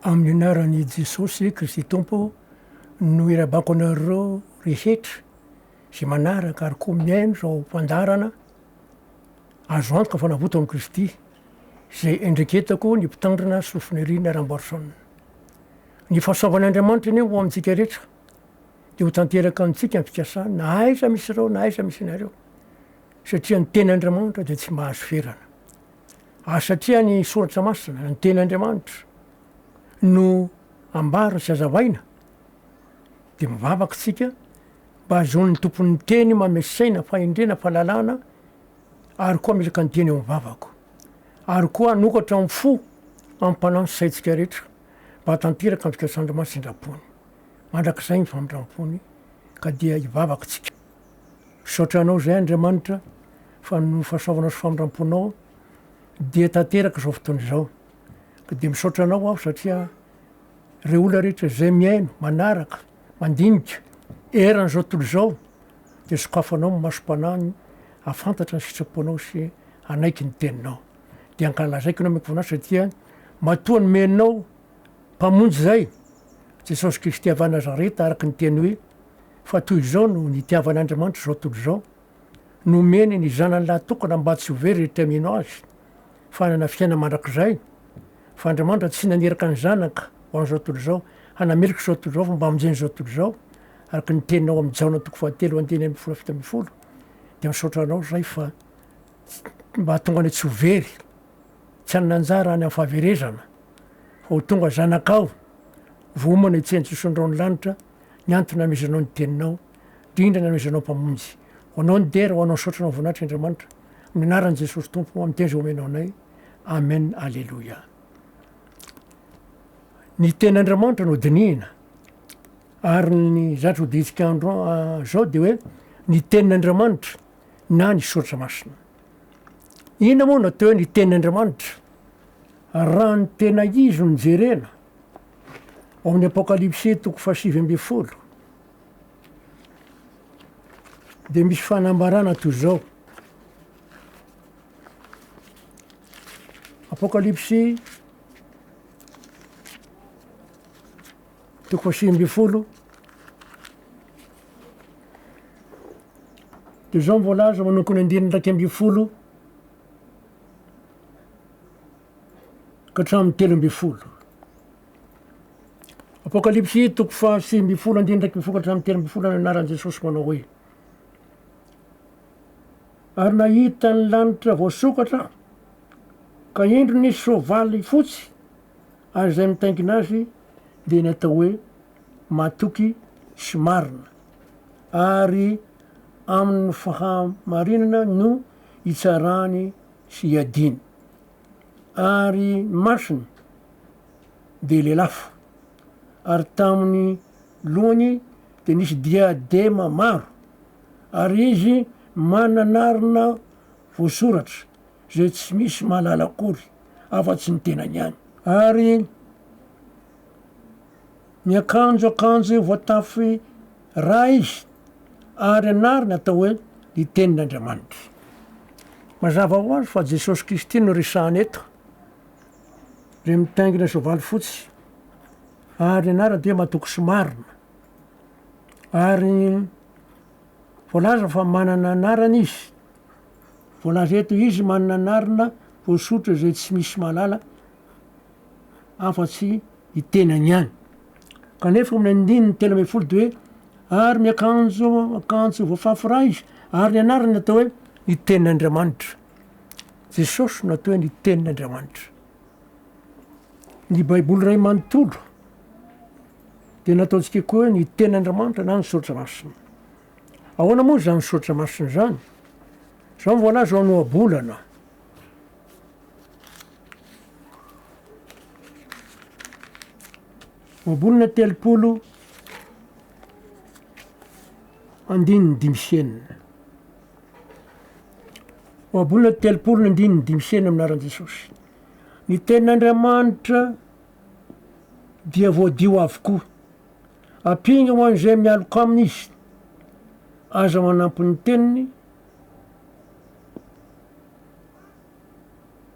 Amin'ny anaran'i Jesosy Kristy Tompo no irabako anareo rehetra zay manaraka ary koa miaino zao mpandarana azo antoka fa navoto amin'i Kristy zay endreketako ny mpitandrina sofinirina Ramboarsson. Ny fahasoavan'Andriamanitra iny ho amintsika rehetra de ho tanteraka amintsika ny fikasana na aiza misy reo na aiza misy nareo satria ny ten'Andriamanitra de tsy mahazo ferana. Satria ny soratra masina ny ten'Andriamanitra no ambara sy azavaina de mivavaka tsika mba ahazoan'ny tompon'ny teny mamesaina fahendrena fahalalana ary koa amelaka ny teny eo mivavako ary koa anokatra amin'ny fo ampanano saitsika rehetra mba hatanteraka ny fikasandra masindram-pony mandrak'izay ny famindram-pony ka dia hivavaka tsika. Misaotra anao zay Andriamanitra fa no fahasoavanao sy famindram-ponao dia tanteraka zao fotoana izao ka de misaotra anao aho satria reo olona rehetra zay miaino manaraka mandinika eran'izao tontolo izao de sokafanao ny masom-panahiny ahafantatra ny sitraponao sy anaiky ny teninao de ankalazaiko anao ameko voninahitra satria matoa ny meninao mpamonjy zay Jesosy Kristy avy a Nazareta araky ny teny hoe fa toy izao no nitiavan'Andriamanitra zao tontolo izao nomeny ny zanany lahy tokana mba tsy ho very rehetra mino azy fa nana fiaina mandrakizay fa Andriamanitra tsy naneraka ny zanaka ho an'izao tontolo izao hanamelika zao tontolo izao fa mba hamonjeny zao tontolo izao araky ny teninao amin'ny Jaona 1:7 de misaotra anao zay fa mba hatonga any tsy ho very tsy hanana anjara any amin'ny fahaverezana fa ho tonga zanakao vomana hitsenjosondrao ny lanitra ny antony namezanao ny teninao indrindra namezanao mpamonjy ho anao ny dera ho anao saotranao voninahitra Andriamanitra amin'ny anaran'i Jesosy Tompo amin'ny teny zay omenao anay amen alleluia. Ny ten'Andriamanitra no dinihina ary ny zatra ho dihtsika andro zao de hoe ny tenin'Andriamanitra na ny soratra masina. Ina moa no atao hoe ny tenin'Andriamanitra raha ny tena izy no jerena ao amin'ny Apokalipsy 7:20 de misy fanambarana toy izao. Apokalipsy 7:20 de zao mivolaza manoko ny 9:12 ka hatramin'ny 13. Apokalipsy 7:20 ka hatramin'ny 13 ny anaran'i Jesosy manao hoe ary nahita ny lanitra voasokatra ka endro nisy soavaly fotsy ary zay mitaingina azy de natao hoe matoky sy marina ary amin'ny fahamarinana no hitsarany sy hiadiny ary masiny de lelafo ary tamin'ny lohany de nisy diadema maro ary izy mananarina voasoratra zay tsy misy mahalala akory afa-tsy ny tenany any ary miakanjo voatafy ra izy ary anariny atao hoe ny tenin'Andriamanitra. Mazava ho azy fa Jesosy Kristy no resahany eto re mitaingina soavaly fotsy ary anarany de hoe matoky sy marina ary voalaza fa manana anarana izy voalaza eto izy manana anarana voasotra zay tsy misy mahalala afa-tsy hitenany any kanefa amin'ny 9:13 de hoe ary miakanjo voafafy ra izy ary ny anarany atao hoe ny tenin'Andriamanitra. Jesosy no atao hoe ny tenin'Andriamanitra. Ny baiboly ray manontolo de nataontsika koa hoe ny tenin'Andriamanitra na ny soratra masina. Ahoana moa zany soratra masina zany? Zao mivolaza ao Noabolana Noabolana 3:5 Noabolana 3:5 aminaran'i Jesosy. Ny tenin'Andriamanitra dia voadio avokoa ampinga ho an'izay mialoka amin'izy aza manampy ny teniny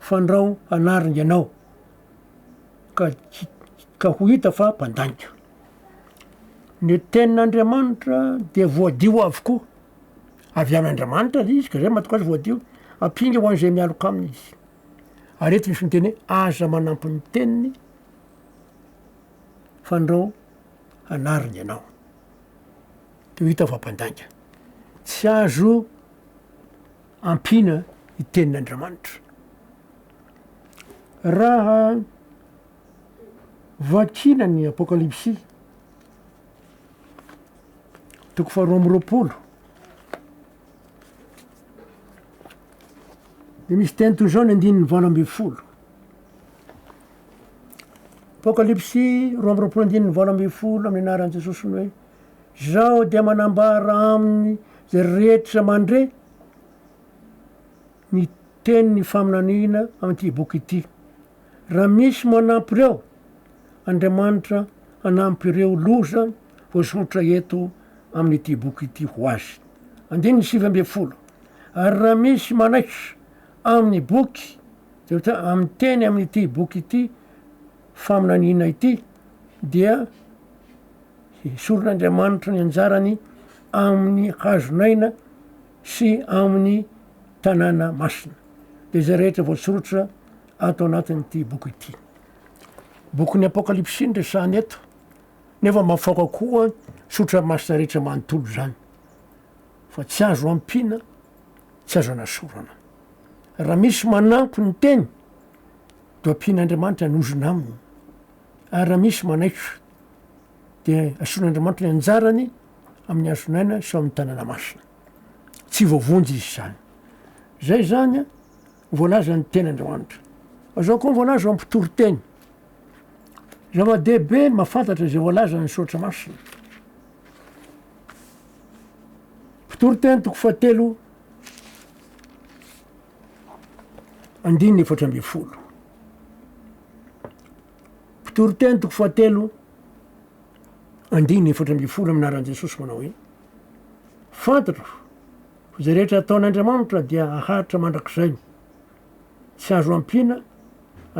fandrao anariny ianao ka ka ho hita fa mpandanika. Ny tenin'Andriamanitra dia voadio avokoa. Avy amin'Andriamanitra izy ka zay mahatonga azy voadio. Ampinga ho an'izay mialoka aminy izy. Ary eto misy miteny hoe aza manampy ny teniny fa andao anariny ianao. De hita fa mpandanika. Tsy azo ampina i tenin'Andriamanitra. Raha vakina ny Apokalipsy toko 2:20 de misy teny toy zao ny 9:20. Apokalipsy 2:20 amin'ny anaran'i Jesosy ny hoe zao dia manambara aminy zay rehetra mandre ny tenin'ny faminaniana amin'ity boky ity. Raha misy manampy ireo, Andriamanitra anampy ireo loza voasoratra eto amin'ity boky ity ho azy. 9:20. Ary raha misy manaitra amin'ny boky, amin'ny teny amin'ity boky ity faminaniana ity, dia soron'Andriamanitra ny anjarany amin'ny hazonaina sy amin'ny tanàna masina. De zay rehetra voasoratra ato anatin'ity boky ity. Bokin'ny Apokalipsy ny resahany eto, nefa mafaoka koa sotra masina rehetra manontolo zany. Fa tsy azo ampiana, tsy azo anasorana. Raha misy manampy ny teny, do ampian'Andriamanitra nozona aminy. Ary raha misy manaitra, de asoran'Andriamanitra ny anjarany amin'ny hazonaina sy amin'ny tanàna masina. Tsy voavonjy izy zany. Zay zany voalaza ny tenin'Andriamanitra. Azao koa voalaza ampitory-teny. Zava-dehibe mahafantatra zay voalaza ny soratra masina. Mpitory-teny toko 7 4:20. Mpitory-teny toko 7 4:20 amin'ny anaran'i Jesosy manao hoe fantatra fa zay rehetra ataon'Andriamanitra dia aharitra mandrakizay. Tsy azo ampiana,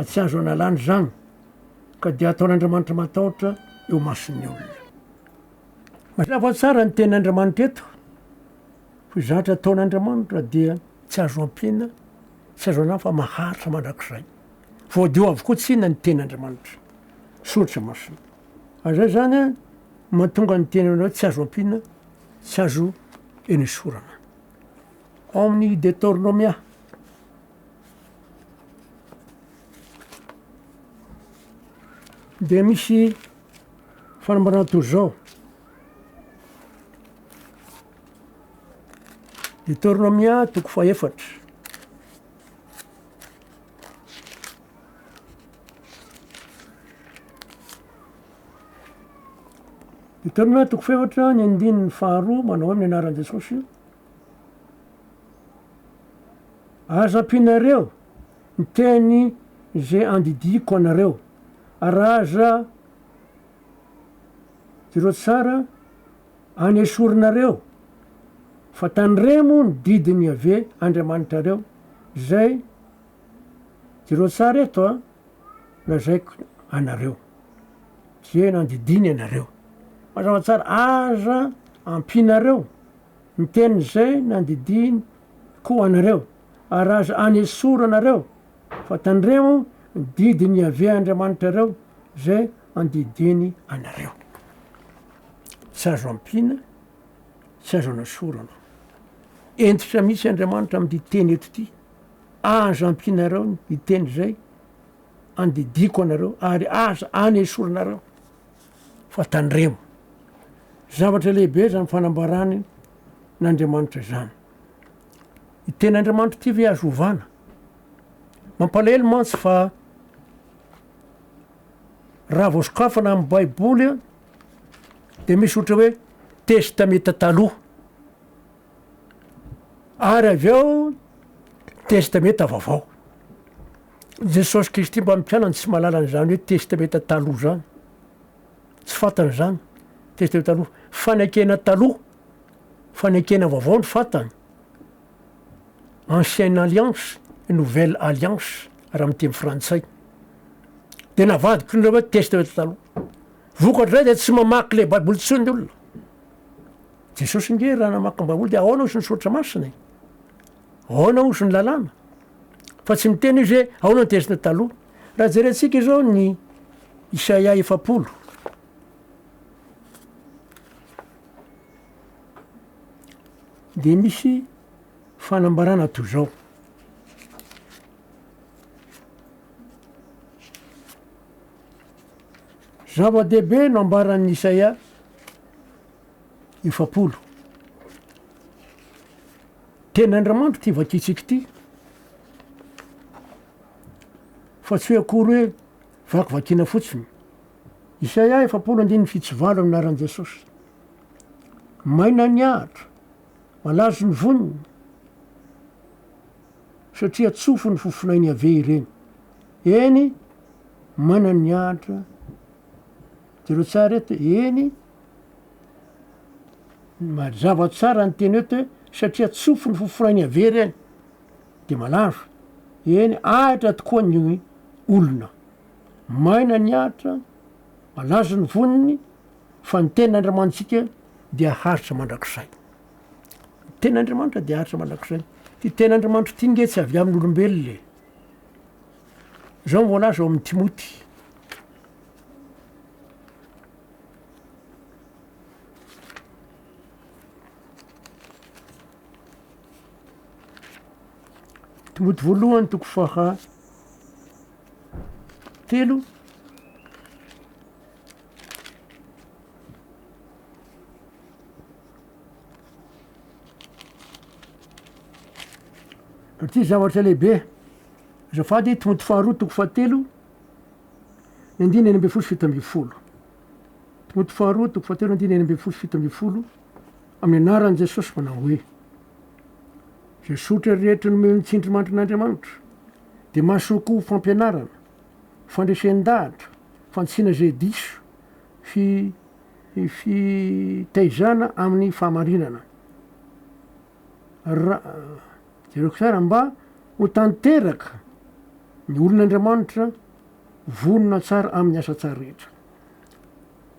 tsy azo analany zany, ka dia ataon'Andriamanitra matahotra eo mason'ny olona. Mazava tsara ny tenin'Andriamanitra eto, fa zatra ataon'Andriamanitra dia tsy azo ampiana, tsy azo analany fa maharitra mandrakizay. Voadio avokoa tsinona ny tenin'Andriamanitra, soratra masina. Zay zany mahatonga ny teniny hoe tsy azo ampiana, tsy azo enesorana. Ao amin'ny Deutéronomia dia misy fanambarana toy zao. Deutéronomia toko 4. Deutéronomia toko 4 ny 2 manao hoe amin'ny anaran'i Jesosy. Aza ampianareo ny teny zay andidiko anareo, ary aza jereo tsara anesorinareo, fa tandremo ny didiny ave Andriamanitrareo, zay jereo tsara eto lazaiko anareo, zay nandidiny anareo. Mazava tsara aza ampianareo ny teny zay nandidiny ko anareo, ary aza anesoranareo, fa tandremo ny didiny ave Andriamanitrareo, zay andidiny anareo. Tsy azo ampiana, tsy azo anasorana. Entitra misy Andriamanitra amin'ity teny eto ity. Aza ampianareo ny teny zay andidiko anareo, ary aza anesoranareo, fa tandremo. Zavatra lehibe zany fanambarany n'Andriamanitra zany. I ten'Andriamanitra ty ve azo ovana? Mampalahelo mantsy fa raha voasokafana amin'ny Baiboly de misy ohatra hoe testameta taloha, ary avy eo testameta vaovao. Jesosy Kristy mba mpianany tsy mahalala an'izany hoe testameta taloha zany. Tsy fantany zany testameta taloha. Fanekena taloha, fanekena vaovao ny fantany. Ancienne alliance, nouvelle alliance raha amin'ny teny frantsay. de navadiko indreo hoe testa taloha vokatra zay de tsy mamaky le baiboly tsony ny olona. Jesosy nge raha namaky baiboly de ahoana osy ny soratra masina e, ahoana osy ny lalàna, fa tsy miteny izy hoe ahoana ny testa taloha. Raha jerentsika izao ny Isaia 7 de misy fanambarana toy zao: zava-dehibe no ambaran'ny Isaia 7. Ten'Andriamanitra ty vakitsika ty, fa tsy hoe akory hoe vakivakiana fotsiny. Isaia 7:7 aminaran'i Jesosy: maina ny ahitra, malazo ny voniny, satria tsofo ny fofonainy ave ireny. Eny, maina ny ahitra, jereo tsara eto, eny mazava tsara ny teny eto hoe satria tsofo ny fofonainy ave ireny de malazo. Eny, ahitra tokoa ny olona, maina ny ahitra, malazo ny voniny, fa ny ten'Andriamanitsika dia haritra mandrakizay. Ny ten'Andriamanitra dia haritra mandrakizay. Ty ten'Andriamanitra ty nge tsy avy amin'olombelona. Zao voalaza ao amin'ny Timoty voalohany 3 ty zavatra lehibe. Azafady Timoty 2:7, 9:7. Timoty 2:7, 9:7 amin'ny anaran'i Jesosy manao hoe: zay sotra rehetra nomeny ny tsindrimandrin'Andriamanitra de mahasoko fampianarana, fandresen-dahatra, fantsiana zay diso, fitaizana amin'ny fahamarinana. Jereko tsara mba ho tanteraka ny olon'Andriamanitra vonona tsara amin'ny asa tsara rehetra.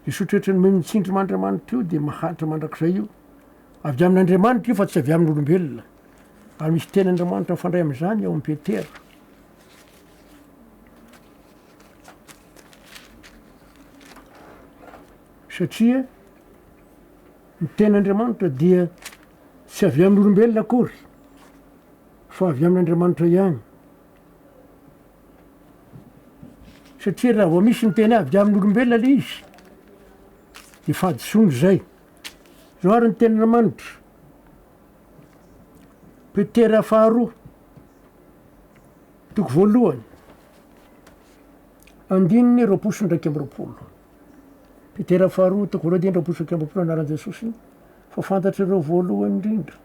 Zay sotra rehetra nomeny ny tsindrimandriamanitra io de maharitra mandrakizay io. Avy amin'Andriamanitra io fa tsy avy amin'olombelona. Ary misy ten'Andriamanitra mifandray am'izany ao am-Petera. Satria ny ten'Andriamanitra dia tsy avy amin'olombelona akory, fa avy amin'Andriamanitra ihany. Satria raha vao misy ny teny avy amin'olombelona le izy de fahadisoany zay. Zao ary ny ten'Andriamanitra, Petera 2, 2:9. Petera 2, 2:9 anaran'i Jesosy: fa fantatrareo voalohany indrindra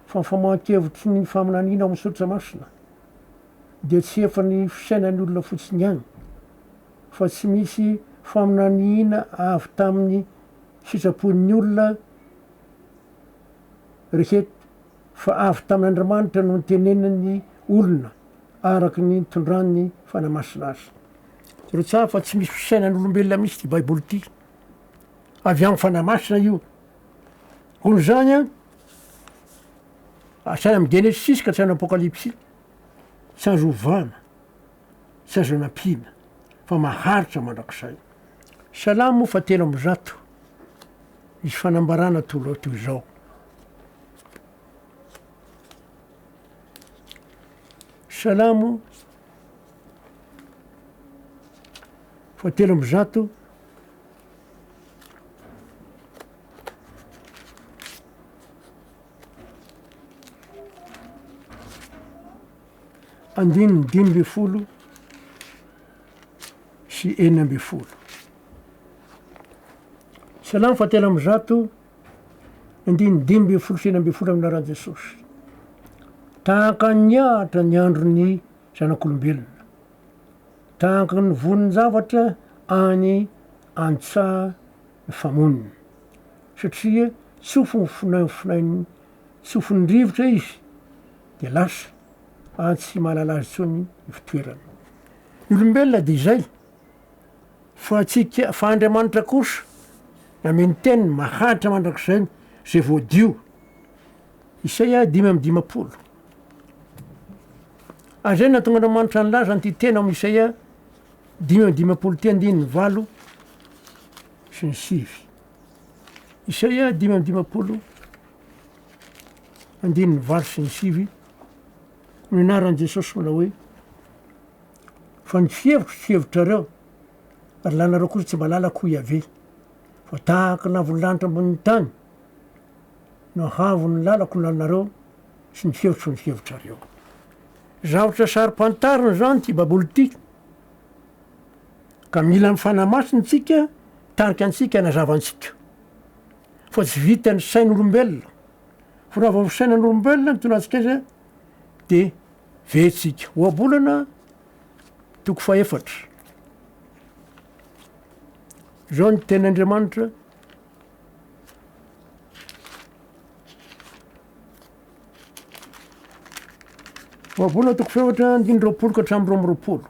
fa famankevitry ny faminaniana ao amin'ny soratra masina de tsy efa ny fisainan'ny olona fotsiny ihany, fa tsy misy faminaniana avy tamin'ny sitrapon'ny olona rehetra, fa avy tamin'Andriamanitra no nitenenany olona araky ny tondrany fanamasina azy. Zero tsara fa tsy misy fisainan'olombelona misy ty baiboly ty, avy amin'ny fanamasina io. Hoy zany a, asany amin'ny Genesis ka hatrany Apokalypsy, tsy azo ovana, tsy azo anampiana, fa maharitra mandrakizay. Salamo 7:1, misy fanambarana toy zao: Salamo 7:1, andininy 5 sy 9. Salamo 7:1, andininy 5 sy 9 aminaran'i Jesosy: tahaka ny ahitra ny androny zanak'olombelona, tahaka ny vonin'ny zavatra any antsaha ny famoniny, satria tsofo ny tsofony rivotra izy de lasa tsy mahalala azy tsony ny fitoerany. Ny olombelona de izay, fa atsika fa Andriamanitra kosa nameny teniny maharitra mandrak'izay zay voadio. Isaia 5:10. Azay natonga Andriamanitra nilaza ny ty tena amin'ny Isaia 5:10 ty 9 sy ny 9. Isaia 5:10 9 sy ny 9. Ny anaran'i Jesosy manao hoe fa ny fievitrareo ary lanareo kosa tsy malalaka ho Iavé, fa tahaka navony lanitra ambonin'ny tany no havony lalako ny lalonareo sy ny hevitro ny hevitrareo. Zavatra sary-pantarina zany ty baboly ty, ka mila ny fanahy masiny tsika tarika antsika nazavantsika, fa tsy vitany sain'olombelona. Fa raha vao sainan'olombelona ny tonantsika izy de vetsika. Oabolana 4. Zao ny ten'Andriamanitra. Oabolana 4 20 ka hatramin'ny 20.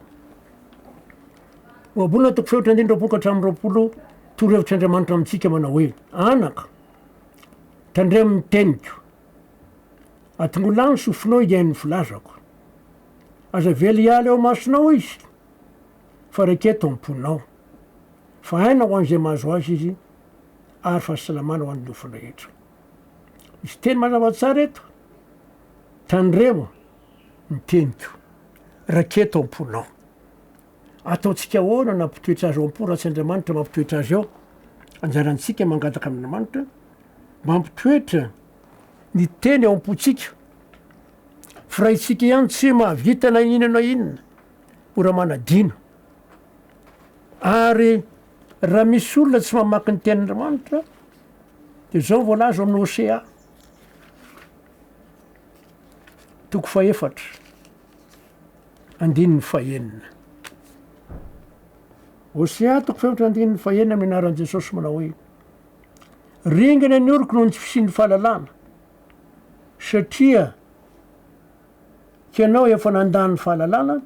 Oabolana 4 20 ka hatramin'ny 20. Torohevitr'Andriamanitra amintsika manao hoe anaka tandremo ny teniko, atongolany sofinao iain'ny filazako, aza vely ialy eo masonao izy, fa raiketo amponao, fa haina ho an'izay mahazo azy izy ary fahasalamana ho an'ny nofo rehetra. Misy teny mazava tsara eto, tandremo ny teniko, raiketo amponao. Ataontsika ahoana nampitoetra azy ao am-po raha tsy Andriamanitra mampitoetra azy ao? Anjarantsika mangataka amin'Andriamanitra mampitoetra ny teny ao am-pontsika. Fa raha itsika ihany tsy mahavita na inona na inona, ora manadino. Ary raha misy olona tsy mamaky ny tenin'Andriamanitra dia zao voalaza amin'ny Hosea 4 9. Hosea 4 9 amin'ny anaran'i Jesosy manao hoe ringana ny oriko noho ny tsy fisian'ny fahalalana, satria kianao efa nandany fahalalana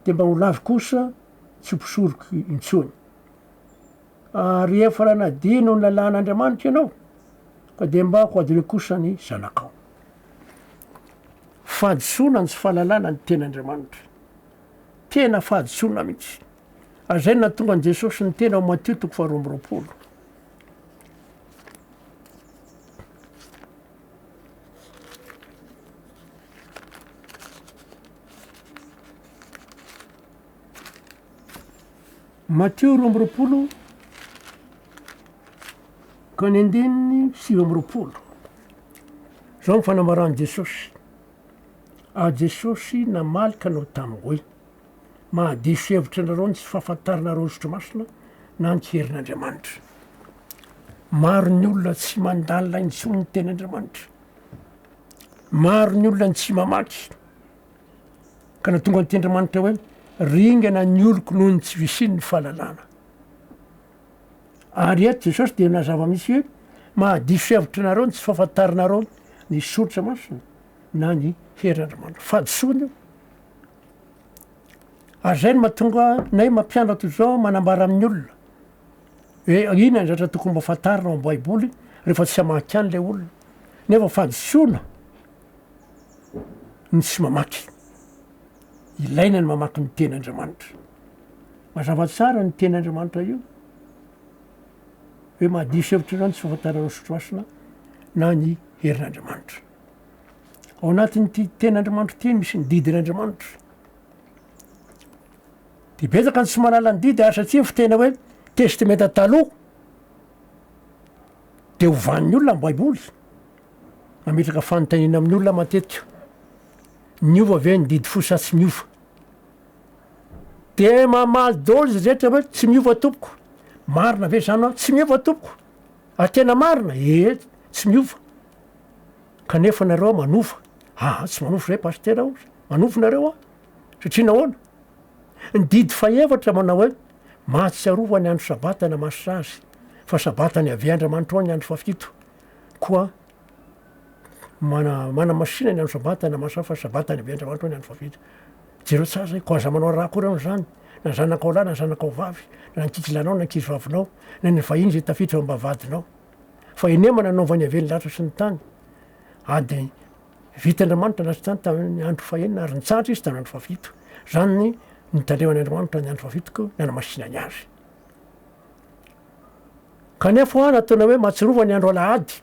dia mba ho lavy kosa tsy mpisoroky intsony. Ary efa raha nadino ny lalàn'Andriamanitra ianao ka dia mba ho adiny kosa ny zanakao. Fahadisoana ny tsy fahalalana ny ten'Andriamanitra, tena fahadisoana mihitsy. Azay natonga an' Jesosy ny tena ao Matteo 12. Matteo 12 ka ny 7. Zao ny fanambaran'i Jesosy. Jesosy namalika anao tamiko hoe mahadiso hevitra anareo ny tsy fahafantarinareo zotry masina na ny herin'Andriamanitra. Maro ny olona tsy mandalina intsony ny ten'Andriamanitra. Maro ny olona ny tsy mamaky. Ka natonga ny ten'Andriamanitra hoe ringana ny oloko noho ny tsy visin'ny fahalalana. Ary eto Jesosy dia nazava misy hoe mahadiso hevitra anareo ny tsy fahafantarinareo ny soritra masina na ny herin'Andriamanitra. Fahadisoana io. Ary zay no mahatonga nay mampianatra zao manambara amin'ny olona hoe ina ny zatra tokony mba fantarina ao am-baiboly rehefa tsy hamaky any le olona. Nefa fahadisoana ny tsy mamaky. Ilaina ny mamaky ny ten'Andriamanitra. Mazava tsara ny ten'Andriamanitra io hoe mahadiso hevitra anao ny tsy fahafantaranao sotro masina na ny herin'Andriamanitra. Ao anatin'ity ten'Andriamanitra ity misy ny didin'Andriamanitra. Dia betsaka ny tsy manala ny didy ary satria fitena hoe testamenta taloha dia hovan'ny olona amin'ny baiboly. Mametraka fanontaniana amin'ny olona matetika. Miova ve ny didy fosa tsy miova? Dia mamaly daholo izy rehetra hoe tsy miova tompoko. Marina ve zany hoe tsy miova tompoko? Tena marina? Tsy miova. Kanefa nareo manova. Tsy manova zay pastera ao. Manova nareo satria nahoana? Ny didy faevatra manao hoe mahatsiarova ny andro sabata na masitra azy, fa sabata ny avy Andriamanitra ao ny andro fafito. Koa manamasina ny andro sabata na masitra fa sabata ny avy Andriamanitra ao ny andro fafito. Jereo tsara zay, ko aza manao raha koa reo zany. na zanakao lahy na zanakao vavy na nankikilanao na ankizy vavinao na ny vahiny zay tafiditra ao ambavadinao fa inema nanaovany avely latra sy ny tany ady vitaandriamanitra lasy tany tamin'ny andro fahenina ary nitsatra izy tamin'ny andro fafito zany ny taleoan'andriamanitra ny andro fafitoko ny anamasinany azy kanefa ho nataona hoe mahatsirovany andro alahady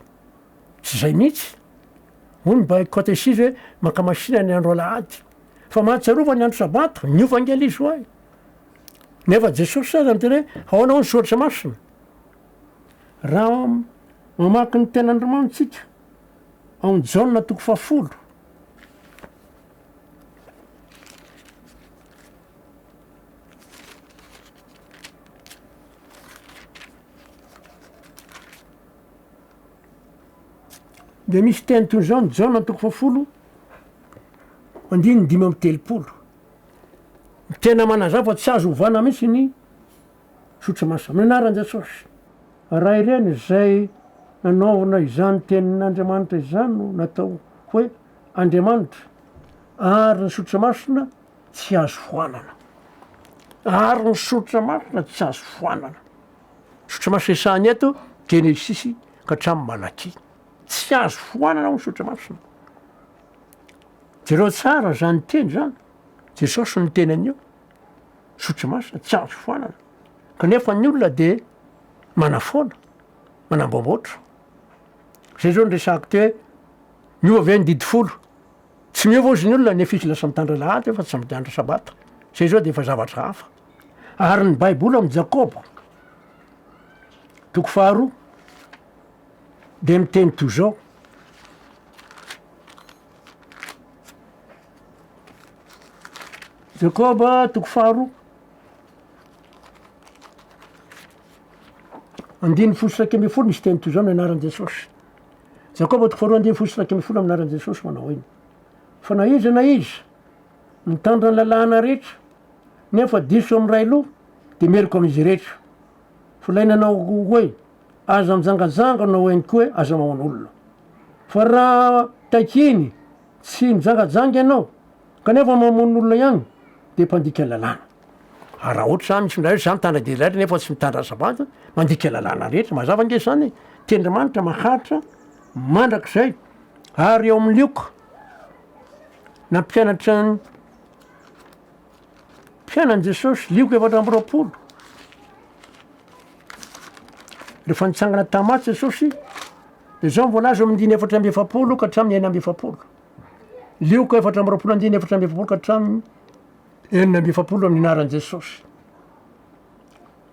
tsy zay mihitsy hoy mba katesizy hoe makamasina ny andro alahady fa mahatsiarova ny andro sabata ny ovangelizy ho ay nefa jesosy sa zany tena hoe ahoana ho ny soratra masina raha mamaky ny tenandriamanitsika ao ny jaona toko 10 de misy teny toy zao ny jaona toko 10 andiny 5:30 tena manazava tsy azo ovana mihitsy ny sotra masina amin'ny anaran'i Jesosy raha ireny zay nanaovana izany tenin'Andriamanitra izany no natao hoe Andriamanitra ary ny sotra masina tsy azo foanana ary ny sotra masina tsy azo foanana sotra masina isahany eto Genesisy ka hatramin'ny Malaki tsy azo foanana ho ny sotra masina jereo tsara zany teny zany Jesosy ny teny an'io sotra masina tsy azo foanana kanefa ny olona de manafoana manambomboatra zay zao nyresahako te hoe miova ve ny didi 10 tsy miova ozy ny olona nefisy lasa mitandra lahady fa tsy mitandra sabata zay zao de efa zavatra hafa ary ny baiboly amin'ny Jakoba toko 2 de miteny toy zao Jakoba toko 2 andiny 11 misy teny toy zao ny anaran'i Jesosy Jakoba toko 2 andiny 11 amin'ny anaran'i Jesosy manao iny fa na iza mitandra ny lalàna rehetra nefa diso amin'ny ray loha de meriko amin'izy rehetra folainanao hoe aza mijangajanga nao eny koa hoe aza mamon'olona fa raha takiny tsy mijangajanga ianao kanefa mamon'olona ihany de mpandika lalàna raha ohatra zany misy minay zany mitandra de rehetra nefa tsy mitandra sabata mandika lalàna rehetra mazava nge zany tendramanitra maharitra mandrak'izay ary eo amin'ny lioka na mpianatry mpianan' Jesosy lioka 420 rehefa nitsangana tamaty Jesosy de zao mivolaza amin'ny 470 ka hatramin'ny 970 lioka 420 andiny 470 ka hatramin'ny 970 amin'ny anaran'i Jesosy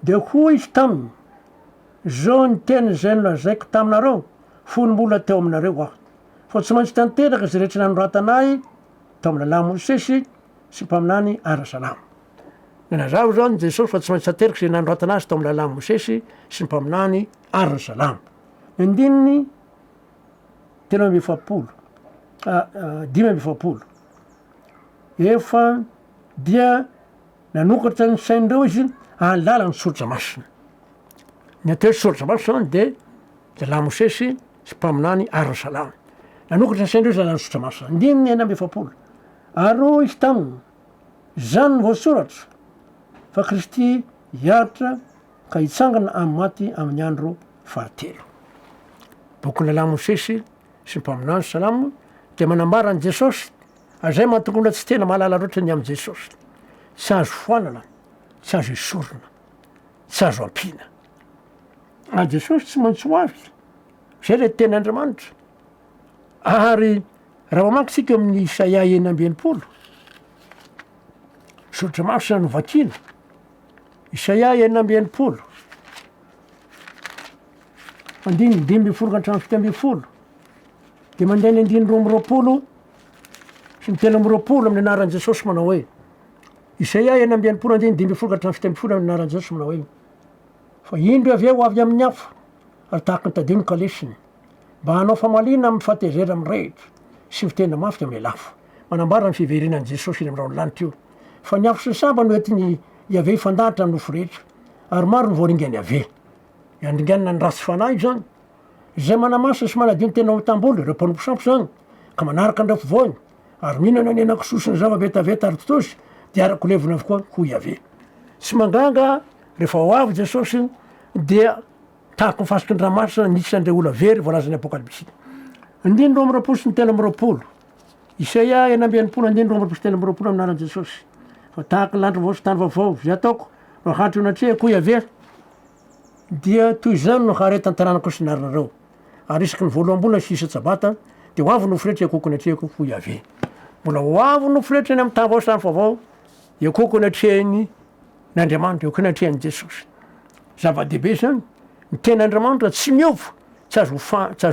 de hoy izy taminy zao ny teny zay nolazaiko taminareo fony mbola teo aminareo aho fa tsy maintsy tanteraka zay rehetra nanoratanay tao amin'ny lalàna Mosesy sy mpaminany ara-salama nanazavo zao ny Jesosy fa tsy maintsy tanteraka zay nanoratanazy tao amin'ny lalàna Mosesy sy mpaminany ara-salama andininy 570 efa dia nanokatra ny sain'ireo izy ahalala ny soratra masina ny atao hoe soratra masina de lalàna Mosesy sy mpaminany ara-salama nanokatra ny sain'ireo izy ahalala ny soratra masina andininy 970 ary izy taminy zany ny voasoratra fa Kristy hiaritra ka hitsangana amin'ny maty amin'ny andro fahatelo boky lalàna Mosesy sy mpaminany salama de manambara ny Jesosy azay mahatonga tsy tena mahalala loatra ny amin'i Jesosy tsy azo foanana tsy azo esorina tsy azo ampina Jesosy tsy maintsy ho avy zay le ten'Andriamanitra ary raha mamaky tsika amin'ny Isaia 9:20 soratra masina no vakiana Isaia 9:20 andiny 5 ka hatramin'ny 7 de mandeha ny 9:20 sy ny 3:20 amin'ny anaran'i Jesosy manao hoe Isaia 9:20 andiny 5 ka hatramin'ny 7 amin'ny anaran'i Jesosy manao hoe fa indro avy eo avy amin'ny hafa ary tahaka ny tadino kalesiny mba hanao famalina amin'ny fahatezera amin'ny rehetra sy ny fitenda mafy amin'ny lafo manambara ny fiverenan'i Jesosy iny amin'irao lanitra io fa ny afo sy ny saba no entiny hiave hifandahatra amin'ny nofo rehetra ary maro ny voaringany ave iandringanina ny ratsy fanahy zany zay manamasa sy manadio ny tena mitamboly ireo mpanompo sampo zany ka manaraka andreo fivoany ary mihinana ny henan-kisoa sy ny zava-betaveta ary totosy de araka ho levona avokoa ho iave sy manganga rehefa ho avy jesosy dia tahako mifasiky ndramasina nisandre olo very voalazany apokalipsy indindro am'roapolo sy ny telo am'roapolo isaia enambianipolo andindro am'roapolo sy telo am'roapolo aminaran jesosy fa tahaky landro vao sy tany vaovao zay ataoko no hatry natrehako iave dia toy zany no haretantanànako sinarina ary isaky ny voalohambolina sisa tsabata de ho avy no firetra akoko natrehako ho iave mbola ho avy no firetra ny amy tany vao sy tany vaovao ekoko natrehany n'Andriamanitra eko natrehany Jesosy zava-dehibe zany ny ten'Andriamanitra tsy miova tsy azo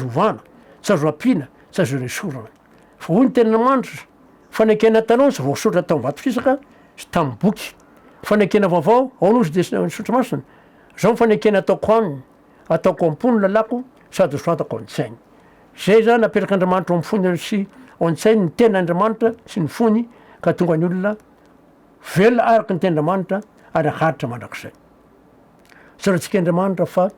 ovana tsy azo ampiana tsy azo resorana fa hoy ny ten'Andriamanitra fanekena taloha tsy voasotra tao am'vato fisaka sy tamy boky fanekena vaovao ao nosy de sotra masina zao mifanekena ataoko aminy ataoko ampony lalako sady soatako an-tsainy zay zany apetraky Andriamanitra am'fony sy ao an-tsainy ny ten'Andriamanitra sy ny fony ka tonga ny olona velona araky ny ten'Andriamanitra ary haritra mandrakizay soratsika Andriamanitra fa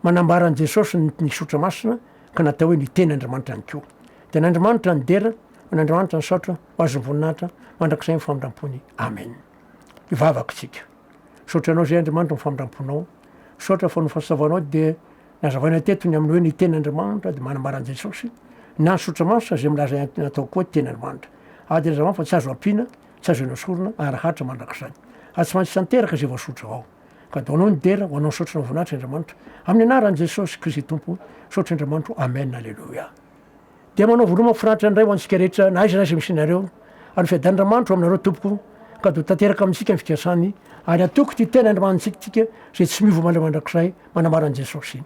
manambara an Jesosy ny sotra masina ka natao hoe ny ten'Andriamanitra any koa ten'Andriamanitra ny dera n'Andriamanitra ny saotra ho azy ny voninahitra mandrakizay mifamindram-pony amen ivavaky tsika sotranao zay Andriamanitra mifamindram-ponao sotra fa no fahasavanao de nazavaina teto ny amin'ny hoe ny ten'Andriamanitra de manambara an Jesosy na sotra masina zay milaza natao koa ten'Andriamanitra ady razavana fa tsy azo ampiana tsy azo enasorona ary haritra mandrakizay ary tsy maintsy santeraka zay voasotra ao ka daonao ny dera ho anao sotra ny voninahitra Andriamanitra amin'ny anaran Jesosy Kristy Tompo sotra Andriamanitra amen alleluia de manao voloma firanitra indray ho antsika rehetra na aiza nazy misinareo ary fiadan'Andriamanitra aminareo tompoko ka do tanteraka amintsika ny fikasany ary atoko ty ten'Andriamanitsika zay tsy miova mandra mandrakizay manambara an Jesosy